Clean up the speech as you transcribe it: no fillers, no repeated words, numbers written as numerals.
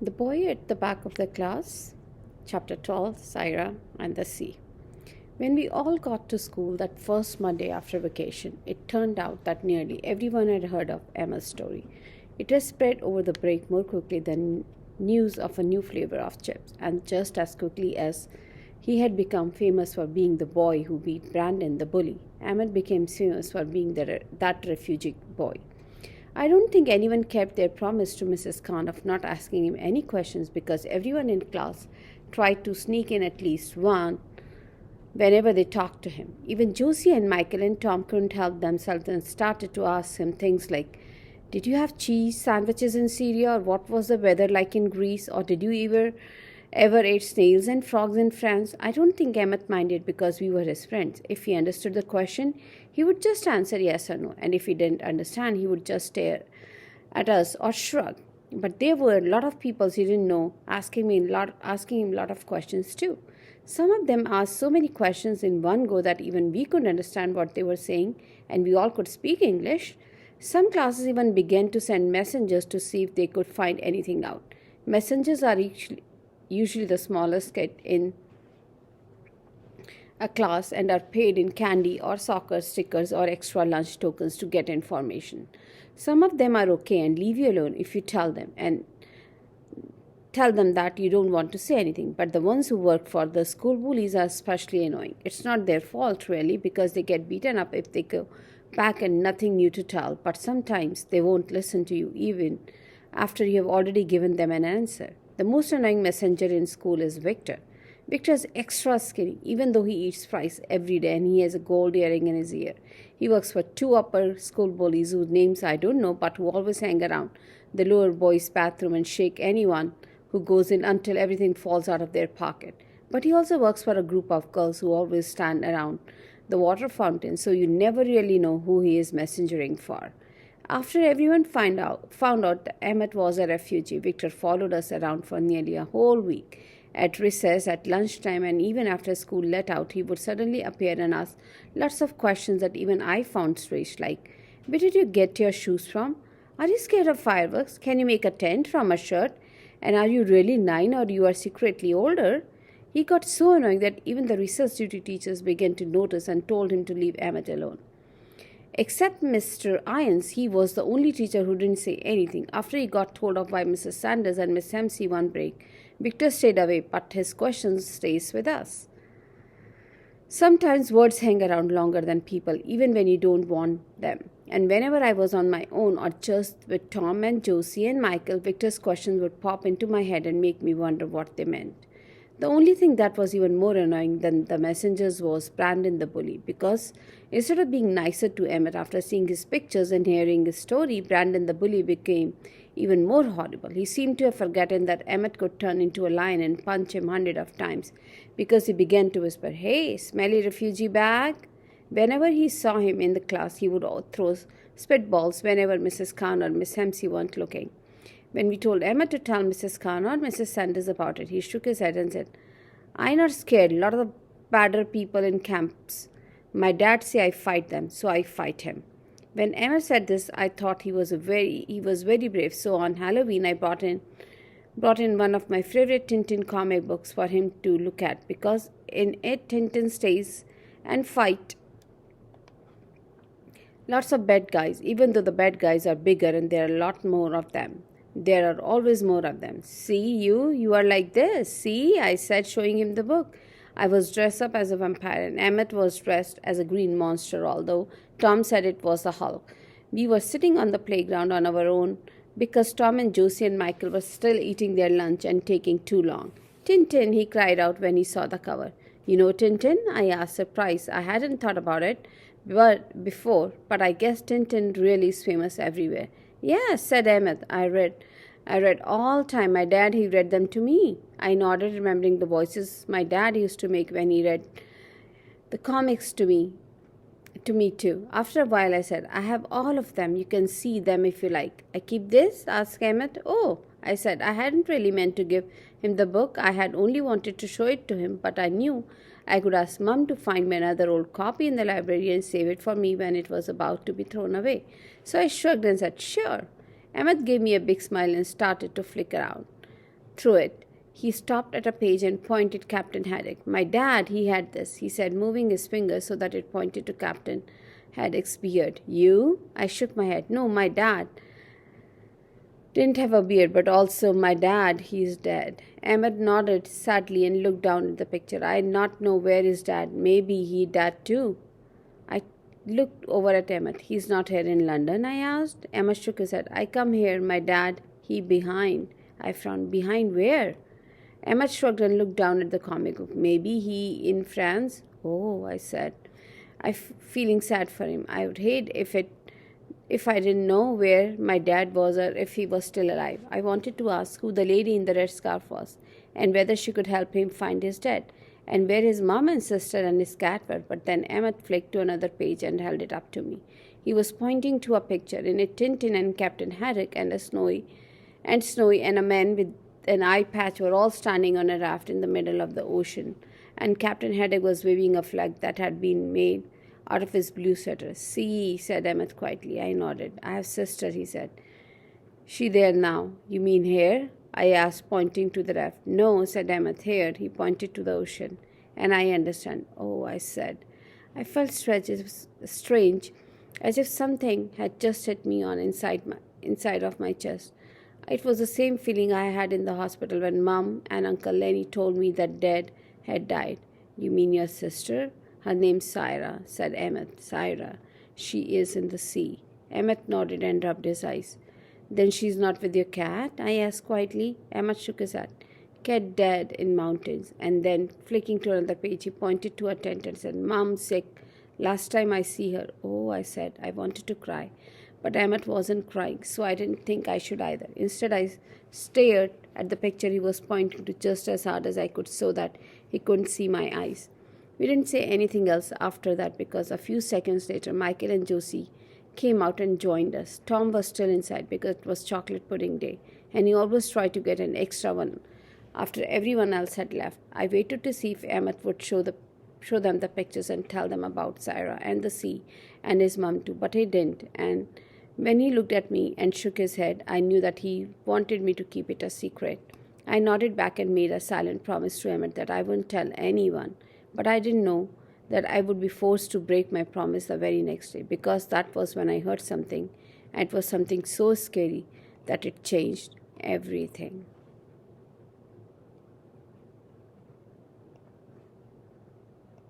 The Boy at the Back of the Class, Chapter 12, Syra and the Sea. When we all got to school that first Monday after vacation, it turned out that nearly everyone had heard of Emma's story. It had spread over the break more quickly than news of a new flavor of chips, and just as quickly as he had become famous for being the boy who beat Brandon the bully, Emmett became famous for being that refugee boy. I don't think anyone kept their promise to Mrs. Khan of not asking him any questions because everyone in class tried to sneak in at least one whenever they talked to him. Even Josie and Michael and Tom couldn't help themselves and started to ask him things like, "Did you have cheese sandwiches in Syria? Or what was the weather like in Greece? Or did you ever ate snails and frogs in France?" I don't think Emmett minded because we were his friends. If he understood the question, he would just answer yes or no, and if he didn't understand, he would just stare at us or shrug. But there were a lot of people he didn't know asking him a lot of questions too. Some of them asked so many questions in one go that even we couldn't understand what they were saying, and we all could speak English. Some classes even began to send messengers to see if they could find anything out. Messengers are usually the smallest kid in a class and are paid in candy or soccer stickers or extra lunch tokens to get information. Some of them are okay and leave you alone if you tell them that you don't want to say anything, but the ones who work for the school bullies are especially annoying. It's not their fault really because they get beaten up if they go back and nothing new to tell, but sometimes they won't listen to you even after you have already given them an answer. The most annoying messenger in school is Victor. Victor's extra skinny, even though he eats fries every day and he has a gold earring in his ear. He works for two upper school bullies whose names I don't know but who always hang around the lower boys' bathroom and shake anyone who goes in until everything falls out of their pocket. But he also works for a group of girls who always stand around the water fountain, so you never really know who he is messengering for. After everyone found out that Emmett was a refugee, Victor followed us around for nearly a whole week. At recess, at lunchtime, and even after school let out, he would suddenly appear and ask lots of questions that even I found strange, like, "Where did you get your shoes from? Are you scared of fireworks? Can you make a tent from a shirt? And are you really 9 or you are secretly older?" He got so annoying that even the recess duty teachers began to notice and told him to leave Emmett alone. Except Mr. Irons, he was the only teacher who didn't say anything. After he got told off by Mrs. Sanders and Miss Hempsey one break, Victor stayed away, but his questions stays with us. Sometimes words hang around longer than people, even when you don't want them. And whenever I was on my own or just with Tom and Josie and Michael, Victor's questions would pop into my head and make me wonder what they meant. The only thing that was even more annoying than the messengers was Brandon the bully, because instead of being nicer to Emmett after seeing his pictures and hearing his story, Brandon the bully became even more horrible. He seemed to have forgotten that Emmett could turn into a lion and punch him hundreds of times, because he began to whisper, "Hey, smelly refugee bag." Whenever he saw him in the class, he would throw spitballs whenever Mrs. Khan or Miss Hempsey weren't looking. When we told Emma to tell Mrs. Khan or Mrs. Sanders about it, he shook his head and said, "I'm not scared. A lot of the badder people in camps. My dad say I fight them, so I fight him." When Emma said this, I thought he was very brave. So on Halloween, I brought in one of my favorite Tintin comic books for him to look at because in it Tintin stays and fight lots of bad guys, even though the bad guys are bigger and there are a lot more of them. There are always more of them. "See, you are like this. See," I said, showing him the book. I was dressed up as a vampire, and Emmett was dressed as a green monster, although Tom said it was the Hulk. We were sitting on the playground on our own because Tom and Josie and Michael were still eating their lunch and taking too long. "Tintin," he cried out when he saw the cover. "You know Tintin?" I asked, surprised. I hadn't thought about it before, but I guess Tintin really is famous everywhere. "Yes," said Emmett. I read all time. My dad, he read them to me." I nodded, remembering the voices my dad used to make when he read the comics to me too. After a while, I said, "I have all of them. You can see them if you like." "I keep this?" asked Emmett. "Oh," I said. I hadn't really meant to give him the book. I had only wanted to show it to him, but I knew I could ask Mum to find me another old copy in the library and save it for me when it was about to be thrown away. So I shrugged and said, "Sure." Emmett gave me a big smile and started to flick around. through it. He stopped at a page and pointed Captain Haddock. My dad, he had this, he said, moving his finger so that it pointed to Captain Haddock's beard. You? I shook my head. No, my dad didn't have a beard, but also my dad, he's dead. Emmett nodded sadly and looked down at the picture. I not know where is dad. Maybe he dead too. I looked over at Emmett. He's not here in London, I asked. Emmett shook his head. I come here, my dad, he behind. I frowned. Behind where? Emmett shrugged and looked down at the comic book. Maybe he in France? Oh, I said. Feeling sad for him. I would hate if I didn't know where my dad was or if he was still alive. I wanted to ask who the lady in the red scarf was and whether she could help him find his dad and where his mom and sister and his cat were, but then Emmett flicked to another page and held it up to me. He was pointing to a picture. In it, Tintin and Captain Haddock and Snowy and a man with an eye patch were all standing on a raft in the middle of the ocean, and Captain Haddock was waving a flag that had been made out of his blue sweater. See, said Emmett quietly. I nodded. I have sister, he said. She there now. You mean here? I asked, pointing to the raft. No, said Emmett. Here. He pointed to the ocean. And I understand. Oh, I said. I felt strange, as if something had just hit me on inside of my chest. It was the same feeling I had in the hospital when Mum and Uncle Lenny told me that Dad had died. You mean your sister? Her name's Syra, said Emmett. Syra. She is in the sea. Emmett nodded and rubbed his eyes. Then she's not with your cat? I asked quietly. Emmett shook his head. Cat dead in mountains. And then, flicking to another page, he pointed to a tent and said, Mom's sick. Last time I see her. Oh, I said. I wanted to cry. But Emmett wasn't crying, so I didn't think I should either. Instead, I stared at the picture he was pointing to just as hard as I could so that he couldn't see my eyes. We didn't say anything else after that because a few seconds later, Michael and Josie came out and joined us. Tom was still inside because it was chocolate pudding day, and he always tried to get an extra one after everyone else had left. I waited to see if Emmett would show them the pictures and tell them about Syra and the sea and his mum too, but he didn't. And when he looked at me and shook his head, I knew that he wanted me to keep it a secret. I nodded back and made a silent promise to Emmett that I wouldn't tell anyone. But I didn't know that I would be forced to break my promise the very next day, because that was when I heard something, and it was something so scary that it changed everything.